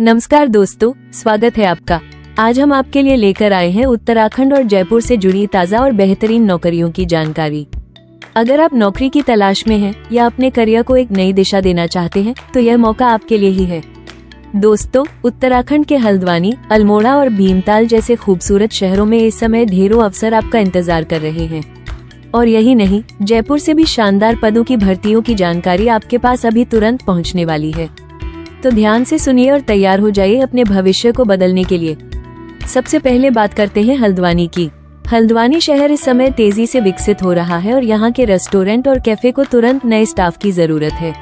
नमस्कार दोस्तों, स्वागत है आपका। आज हम आपके लिए लेकर आए हैं उत्तराखंड और जयपुर से जुड़ी ताज़ा और बेहतरीन नौकरियों की जानकारी। अगर आप नौकरी की तलाश में हैं या अपने करियर को एक नई दिशा देना चाहते हैं तो यह मौका आपके लिए ही है। दोस्तों, उत्तराखंड के हल्द्वानी, अल्मोड़ा और भीमताल जैसे खूबसूरत शहरों में इस समय ढेरों अवसर आपका इंतजार कर रहे हैं। और यही नहीं, जयपुर से भी शानदार पदों की भर्तियों की जानकारी आपके पास अभी तुरंत पहुंचने वाली है। तो ध्यान से सुनिए और तैयार हो जाइए अपने भविष्य को बदलने के लिए। सबसे पहले बात करते हैं हल्द्वानी की। हल्द्वानी शहर इस समय तेजी से विकसित हो रहा है और यहाँ के रेस्टोरेंट और कैफे को तुरंत नए स्टाफ की जरूरत है।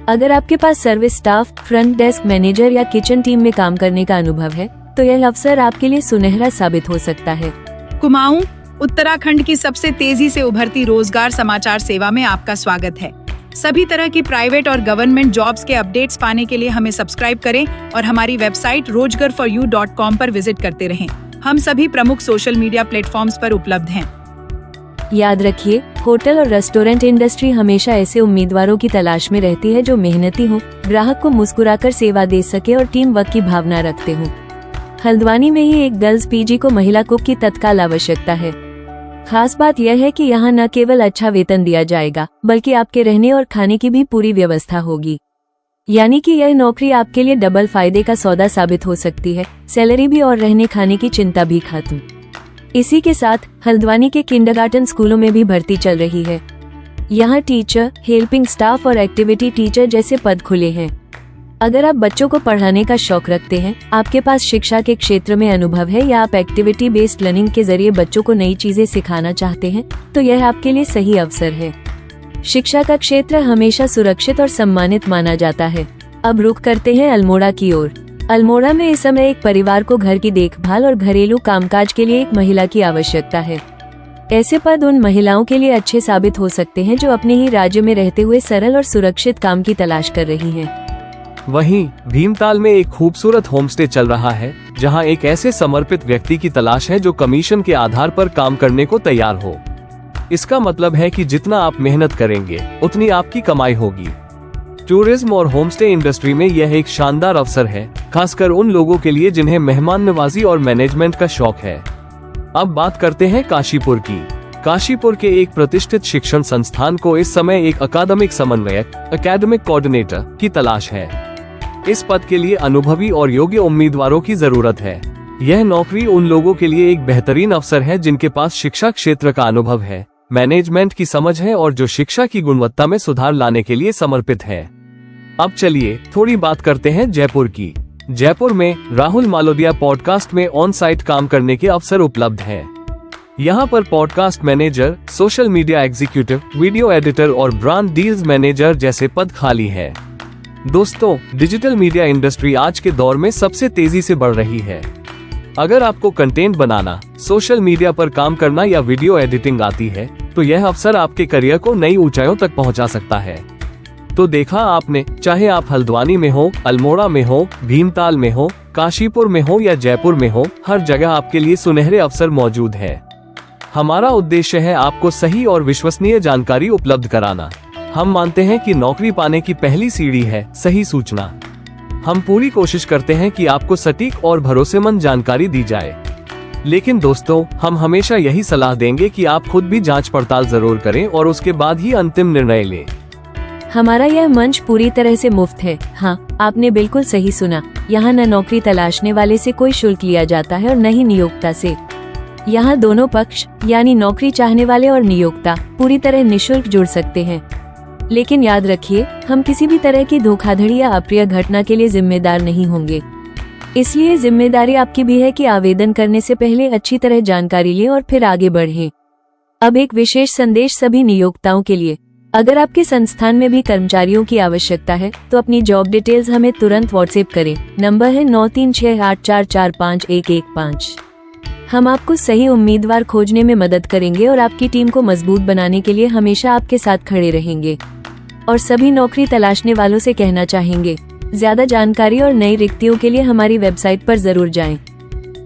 अगर आपके पास service staff, front desk manager या किचन टीम में काम करने का अनुभव है तो यह अवसर आपके लिए सुनहरा साबित हो सकता है। कुमाऊं, उत्तराखंड की सबसे तेजी से उभरती रोजगार समाचार सेवा में आपका स्वागत है। सभी तरह की प्राइवेट और गवर्नमेंट जॉब्स के अपडेट्स पाने के लिए हमें सब्सक्राइब करें और हमारी वेबसाइट rojgarforyou.com पर विजिट करते रहें। हम सभी प्रमुख सोशल मीडिया प्लेटफॉर्म्स पर उपलब्ध हैं। याद रखिए, होटल और रेस्टोरेंट इंडस्ट्री हमेशा ऐसे उम्मीदवारों की तलाश में रहती है जो मेहनती हो, ग्राहक को मुस्कुराकर सेवा दे सके और टीम वर्क की भावना रखते हो। हल्द्वानी में ही एक गर्ल्स पीजी को महिला कुक की तत्काल आवश्यकता है। खास बात यह है कि यहाँ न केवल अच्छा वेतन दिया जाएगा बल्कि आपके रहने और खाने की भी पूरी व्यवस्था होगी। यानी कि यह नौकरी आपके लिए डबल फायदे का सौदा साबित हो सकती है, सैलरी भी और रहने खाने की चिंता भी खत्म। इसी के साथ हल्द्वानी के किंडरगार्टन स्कूलों में भी भर्ती चल रही है। यहाँ टीचर, हेल्पिंग स्टाफ और एक्टिविटी टीचर जैसे पद खुले हैं। अगर आप बच्चों को पढ़ाने का शौक रखते हैं, आपके पास शिक्षा के क्षेत्र में अनुभव है या आप एक्टिविटी बेस्ड लर्निंग के जरिए बच्चों को नई चीजें सिखाना चाहते हैं तो यह आपके लिए सही अवसर है। शिक्षा का क्षेत्र हमेशा सुरक्षित और सम्मानित माना जाता है। अब रुख करते हैं अल्मोड़ा की ओर। अल्मोड़ा में इस समय एक परिवार को घर की देखभाल और घरेलू कामकाज के लिए एक महिला की आवश्यकता है। ऐसे पद उन महिलाओं के लिए अच्छे साबित हो सकते हैं जो अपने ही राज्य में रहते हुए सरल और सुरक्षित काम की तलाश कर रही हैं। वहीं भीमताल में एक खूबसूरत होमस्टे चल रहा है जहां एक ऐसे समर्पित व्यक्ति की तलाश है जो कमीशन के आधार पर काम करने को तैयार हो। इसका मतलब है कि जितना आप मेहनत करेंगे उतनी आपकी कमाई होगी। टूरिज्म और होमस्टे इंडस्ट्री में यह एक शानदार अवसर है, खासकर उन लोगों के लिए जिन्हें मेहमान नवाजी और मैनेजमेंट का शौक है। अब बात करते हैं काशीपुर की। काशीपुर के एक प्रतिष्ठित शिक्षण संस्थान को इस समय एक अकादमिक समन्वयक, एकेडमिक कोऑर्डिनेटर की तलाश है। इस पद के लिए अनुभवी और योग्य उम्मीदवारों की जरूरत है। यह नौकरी उन लोगों के लिए एक बेहतरीन अवसर है जिनके पास शिक्षा क्षेत्र का अनुभव है, मैनेजमेंट की समझ है और जो शिक्षा की गुणवत्ता में सुधार लाने के लिए समर्पित है। अब चलिए थोड़ी बात करते हैं जयपुर की। जयपुर में राहुल मालोदिया पॉडकास्ट में ऑन साइट काम करने के अवसर उपलब्ध है। यहाँ पर podcast manager, social media executive, video editor और ब्रांड डील्स मैनेजर जैसे पद खाली है। दोस्तों, डिजिटल मीडिया इंडस्ट्री आज के दौर में सबसे तेजी से बढ़ रही है। अगर आपको कंटेंट बनाना, सोशल मीडिया पर काम करना या वीडियो एडिटिंग आती है तो यह अवसर आपके करियर को नई ऊंचाइयों तक पहुंचा सकता है। तो देखा आपने, चाहे आप हल्द्वानी में हो, अल्मोड़ा में हो, भीमताल में हो, काशीपुर में हो या जयपुर में हो, हर जगह आपके लिए सुनहरे अवसर मौजूद है। हमारा उद्देश्य है आपको सही और विश्वसनीय जानकारी उपलब्ध कराना। हम मानते हैं कि नौकरी पाने की पहली सीढ़ी है सही सूचना। हम पूरी कोशिश करते हैं कि आपको सटीक और भरोसेमंद जानकारी दी जाए। लेकिन दोस्तों, हम हमेशा यही सलाह देंगे कि आप खुद भी जांच पड़ताल जरूर करें और उसके बाद ही अंतिम निर्णय लें। हमारा यह मंच पूरी तरह से मुफ्त है। हाँ, आपने बिल्कुल सही सुना। यहाँ न नौकरी तलाशने वाले से कोई शुल्क लिया जाता है और न ही नियोक्ता से। यहाँ दोनों पक्ष यानी नौकरी चाहने वाले और नियोक्ता पूरी तरह निःशुल्क जुड़ सकते हैं। लेकिन याद रखिए, हम किसी भी तरह की धोखाधड़ी या अप्रिय घटना के लिए जिम्मेदार नहीं होंगे। इसलिए जिम्मेदारी आपकी भी है कि आवेदन करने से पहले अच्छी तरह जानकारी लें और फिर आगे बढ़ें। अब एक विशेष संदेश सभी नियोक्ताओं के लिए। अगर आपके संस्थान में भी कर्मचारियों की आवश्यकता है तो अपनी जॉब डिटेल्स हमें तुरंत व्हाट्सएप करें। नंबर है 9368445115। हम आपको सही उम्मीदवार खोजने में मदद करेंगे और आपकी टीम को मजबूत बनाने के लिए हमेशा आपके साथ खड़े रहेंगे। और सभी नौकरी तलाशने वालों से कहना चाहेंगे, ज्यादा जानकारी और नई रिक्तियों के लिए हमारी वेबसाइट पर जरूर जाएं।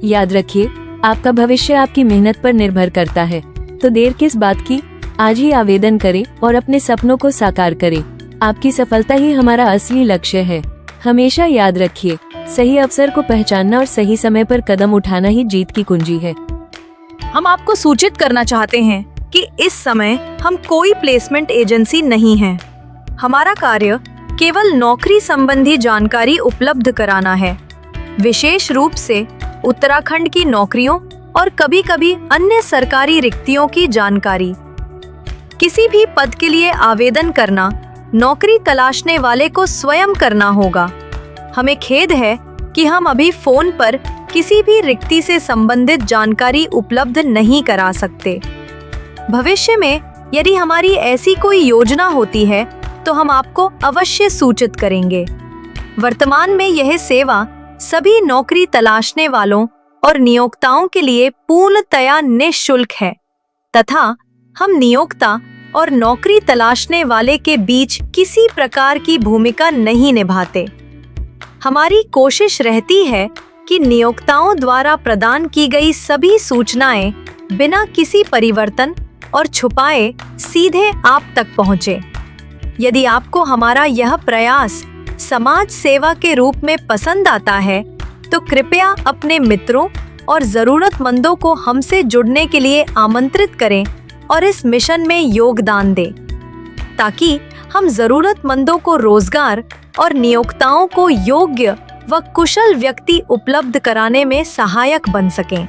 याद रखिए, आपका भविष्य आपकी मेहनत पर निर्भर करता है, तो देर किस बात की, आज ही आवेदन करें और अपने सपनों को साकार करें। आपकी सफलता ही हमारा असली लक्ष्य है। हमेशा याद रखिए, सही अवसर को पहचानना और सही समय पर कदम उठाना ही जीत की कुंजी है। हम आपको सूचित करना चाहते हैं कि इस समय हम कोई प्लेसमेंट एजेंसी नहीं हैं। हमारा कार्य केवल नौकरी संबंधी जानकारी उपलब्ध कराना है, विशेष रूप से उत्तराखंड की नौकरियों और कभी-कभी अन्य सरकारी रिक्तियों की जानकारी। किसी भी पद के लिए आवेदन करना नौकरी तलाशने वाले को स्वयं करना होगा। हमें खेद है कि हम अभी फोन पर किसी भी रिक्ति से संबंधित जानकारी उपलब्ध नहीं करा सकते। भविष्य में यदि हमारी ऐसी कोई योजना होती है तो हम आपको अवश्य सूचित करेंगे। वर्तमान में यह सेवा सभी नौकरी तलाशने वालों और नियोक्ताओं के लिए पूर्णतया निःशुल्क है तथा हम नियोक्ता और नौकरी तलाशने वाले के बीच किसी प्रकार की भूमिका नहीं निभाते। हमारी कोशिश रहती है कि नियोक्ताओं द्वारा प्रदान की गई सभी सूचनाएं बिना किसी परिवर्तन और छुपाए सीधे आप तक पहुंचे। यदि आपको हमारा यह प्रयास समाज सेवा के रूप में पसंद आता है तो कृपया अपने मित्रों और जरूरतमंदों को हमसे जुड़ने के लिए आमंत्रित करें और इस मिशन में योगदान दें, ताकि हम जरूरतमंदों को रोजगार और नियोक्ताओं को योग्य व कुशल व्यक्ति उपलब्ध कराने में सहायक बन सकें।